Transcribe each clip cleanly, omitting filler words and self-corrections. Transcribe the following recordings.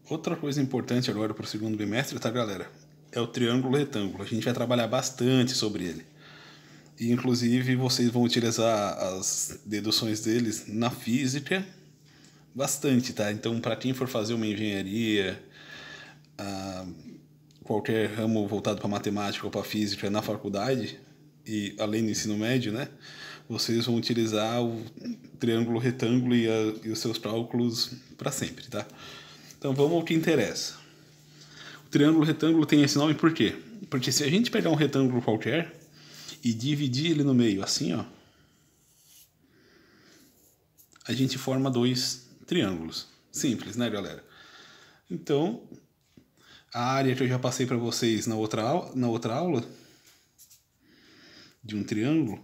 Outra coisa importante agora para o segundo bimestre, tá, galera? É o triângulo retângulo. A gente vai trabalhar bastante sobre ele. E, inclusive, vocês vão utilizar as deduções deles na física bastante, tá? Então, para quem for fazer uma engenharia, qualquer ramo voltado para matemática ou para física na faculdade, e além do ensino médio, né? Vocês vão utilizar o triângulo retângulo e os seus cálculos para sempre, tá? Então, vamos ao que interessa. O triângulo retângulo tem esse nome por quê? Porque se a gente pegar um retângulo qualquer e dividir ele no meio assim, ó, a gente forma dois triângulos. Simples, né, galera? Então, a área que eu já passei para vocês na outra aula de um triângulo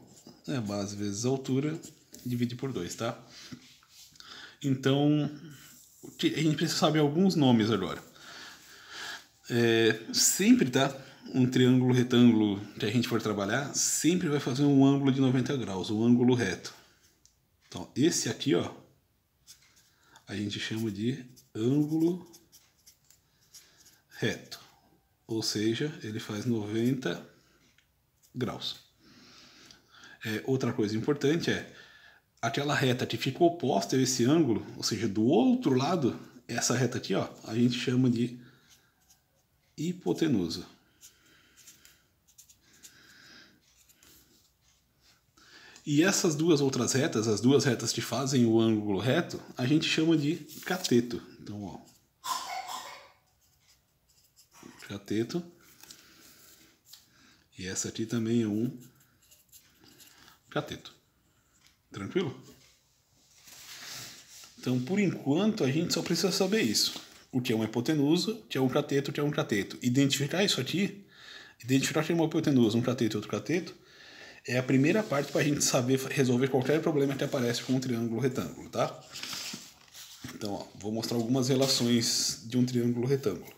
é a base vezes a altura, divide por 2, tá? Então, a gente precisa saber alguns nomes agora. Sempre, tá? Um triângulo retângulo que a gente for trabalhar, sempre vai fazer um ângulo de 90 graus, um ângulo reto. Então, esse aqui, ó, a gente chama de ângulo reto. Ou seja, ele faz 90 graus. Outra coisa importante é aquela reta que fica oposta a esse ângulo, ou seja, do outro lado, essa reta aqui, ó, a gente chama de hipotenusa. E essas duas outras retas, as duas retas que fazem o ângulo reto, a gente chama de cateto. Então, ó, cateto. E essa aqui também é um cateto. Tranquilo? Então, por enquanto, a gente só precisa saber isso. O que é uma hipotenusa, o que é um cateto, o que é um cateto. Identificar isso aqui, identificar que é uma hipotenusa, um cateto e outro cateto, é a primeira parte para a gente saber resolver qualquer problema que aparece com um triângulo retângulo, tá? Então, ó, vou mostrar algumas relações de um triângulo retângulo.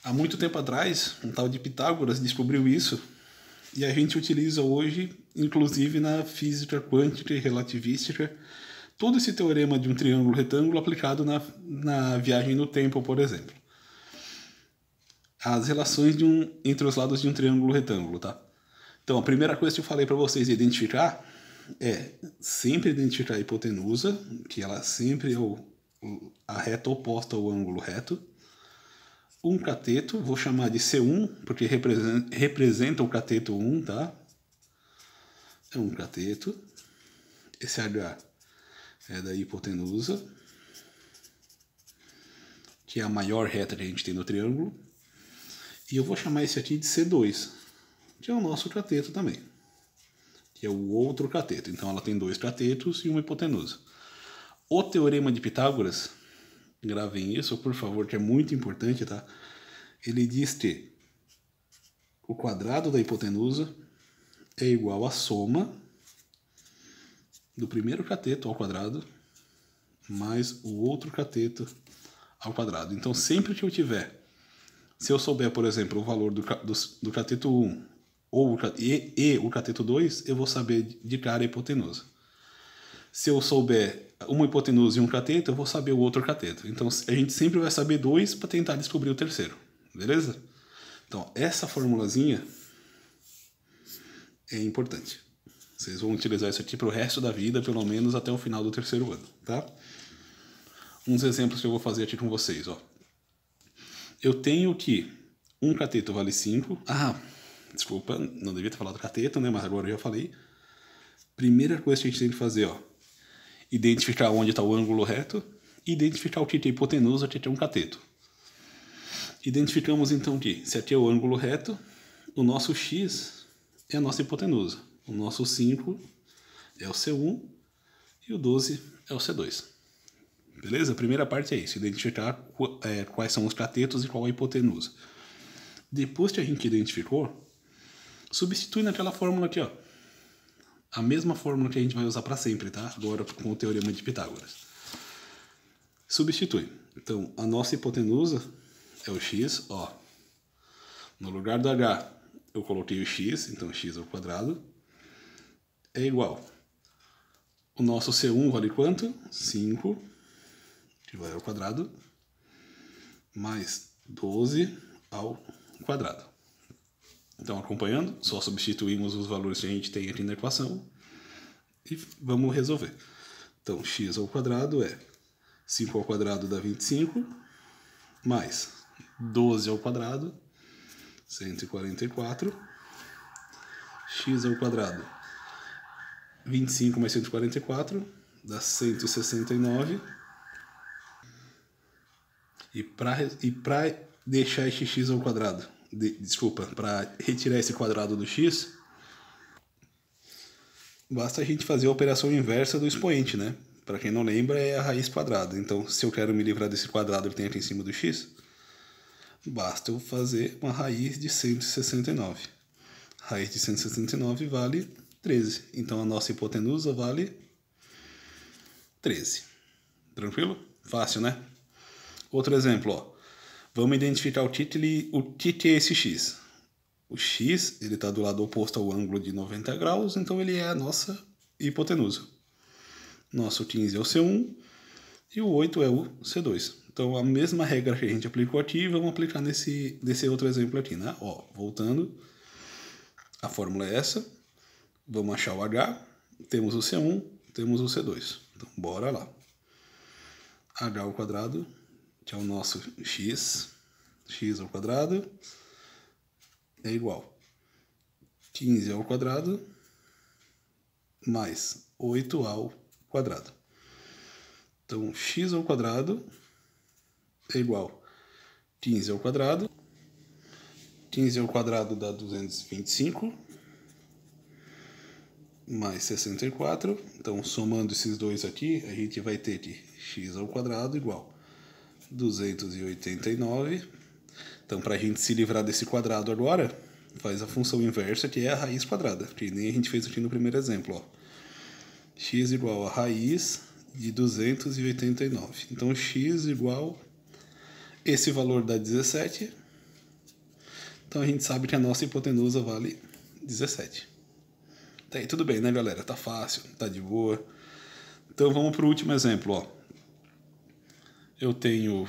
Há muito tempo atrás, um tal de Pitágoras descobriu isso e a gente utiliza hoje, inclusive na física quântica e relativística, todo esse teorema de um triângulo retângulo aplicado na viagem no tempo, por exemplo. As relações entre os lados de um triângulo retângulo, tá? Então, a primeira coisa que eu falei para vocês identificar é sempre identificar a hipotenusa, que ela sempre é a reta oposta ao ângulo reto. Um cateto, vou chamar de C1, porque representa o cateto 1, tá? É um cateto. Esse H é da hipotenusa, que é a maior reta que a gente tem no triângulo. E eu vou chamar esse aqui de C2, que é o nosso cateto também, que é o outro cateto. Então ela tem dois catetos e uma hipotenusa. O teorema de Pitágoras, gravem isso, por favor, que é muito importante, tá? Ele diz que o quadrado da hipotenusa é igual à soma do primeiro cateto ao quadrado mais o outro cateto ao quadrado. Então, sempre que eu tiver, se eu souber, por exemplo, o valor do cateto 1 e o cateto 2, eu vou saber de cara a hipotenusa. Se eu souber uma hipotenusa e um cateto, eu vou saber o outro cateto. Então, a gente sempre vai saber dois para tentar descobrir o terceiro. Beleza? Então, essa formulazinha é importante. Vocês vão utilizar isso aqui para o resto da vida, pelo menos até o final do terceiro ano, tá? Uns exemplos que eu vou fazer aqui com vocês, ó. Eu tenho que um cateto vale 5. Desculpa, não devia ter falado cateto, né? Mas agora eu já falei. Primeira coisa que a gente tem que fazer, ó. Identificar onde está o ângulo reto. Identificar o que é hipotenusa, o que é um cateto. Identificamos então que, se aqui é o ângulo reto, o nosso x é a nossa hipotenusa. O nosso 5 é o C1 e o 12 é o C2. Beleza? A primeira parte é isso, identificar quais são os catetos e qual a hipotenusa. Depois que a gente identificou, substitui naquela fórmula aqui, ó. A mesma fórmula que a gente vai usar para sempre, tá? Agora com o teorema de Pitágoras. Substitui. Então, a nossa hipotenusa é o x, ó. No lugar do h, eu coloquei o x, então x ao quadrado é igual. O nosso C1 vale quanto? 5, que vai ao quadrado, mais 12 ao quadrado. Então, acompanhando, só substituímos os valores que a gente tem aqui na equação e vamos resolver. Então, x ao quadrado é 5 ao quadrado dá 25, mais 12 ao quadrado, 144, x ao quadrado, 25 mais 144, dá 169. E para deixar este x ao quadrado, para retirar esse quadrado do x, basta a gente fazer a operação inversa do expoente, né? Para quem não lembra, é a raiz quadrada. Então, se eu quero me livrar desse quadrado que tem aqui em cima do x, basta eu fazer uma raiz de 169. Raiz de 169 vale 13. Então, a nossa hipotenusa vale 13. Tranquilo? Fácil, né? Outro exemplo, ó. Vamos identificar o que é esse x. O x está do lado oposto ao ângulo de 90 graus, então ele é a nossa hipotenusa. Nosso 15 é o C1 e o 8 é o C2. Então, a mesma regra que a gente aplicou aqui, vamos aplicar nesse outro exemplo aqui, né? Ó, voltando, a fórmula é essa. Vamos achar o H. Temos o C1, temos o C2. Então, bora lá. H ao quadrado, que é o nosso x. X ao quadrado é igual 15 ao quadrado mais 8 ao quadrado. Então, x ao quadrado é igual 15 ao quadrado. 15 ao quadrado dá 225 mais 64. Então, somando esses dois aqui, a gente vai ter que x ao quadrado igual 289. Então, para a gente se livrar desse quadrado agora, faz a função inversa, que é a raiz quadrada, que nem a gente fez aqui no primeiro exemplo, ó. X igual a raiz de 289. Então, x igual esse valor dá 17. Então, a gente sabe que a nossa hipotenusa vale 17. Tá aí, tudo bem, né, galera? Tá fácil, tá de boa. Então, vamos para o último exemplo, ó. Eu tenho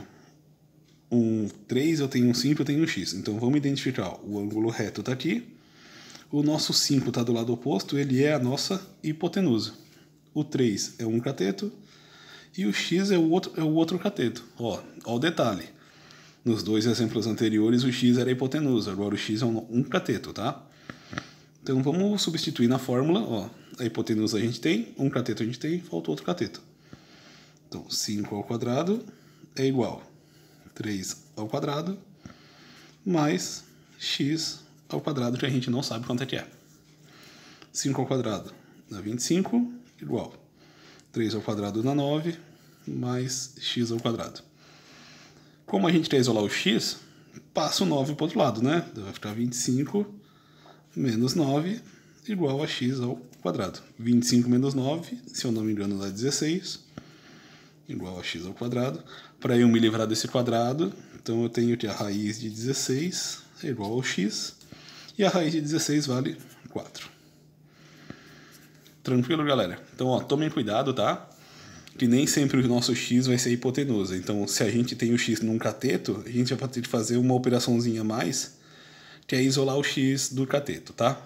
um 3, eu tenho um 5, eu tenho um x. Então, vamos identificar. O ângulo reto está aqui. O nosso 5 está do lado oposto, ele é a nossa hipotenusa. O 3 é um cateto e o x é o outro cateto. Ó o detalhe. Nos dois exemplos anteriores, o x era a hipotenusa. Agora, o x é um cateto, tá? Então, vamos substituir na fórmula. Ó, a hipotenusa a gente tem, um cateto a gente tem, falta outro cateto. Então, 5 ao quadrado é igual a 3 ao quadrado mais x ao quadrado, que a gente não sabe quanto é que é. 5 ao quadrado dá 25, igual 3 ao quadrado dá 9, mais x ao quadrado. Como a gente quer isolar o x, passa o 9 para o outro lado, né? Vai ficar 25 menos 9 igual a x ao quadrado. 25 menos 9, se eu não me engano, dá 16, igual a x ao quadrado. Para eu me livrar desse quadrado, então eu tenho que a raiz de 16 é igual ao x, e a raiz de 16 vale 4. Tranquilo, galera? Então, ó, tomem cuidado, tá? Que nem sempre o nosso x vai ser hipotenusa. Então, se a gente tem o x num cateto, a gente vai ter que fazer uma operaçãozinha a mais, que é isolar o x do cateto, tá?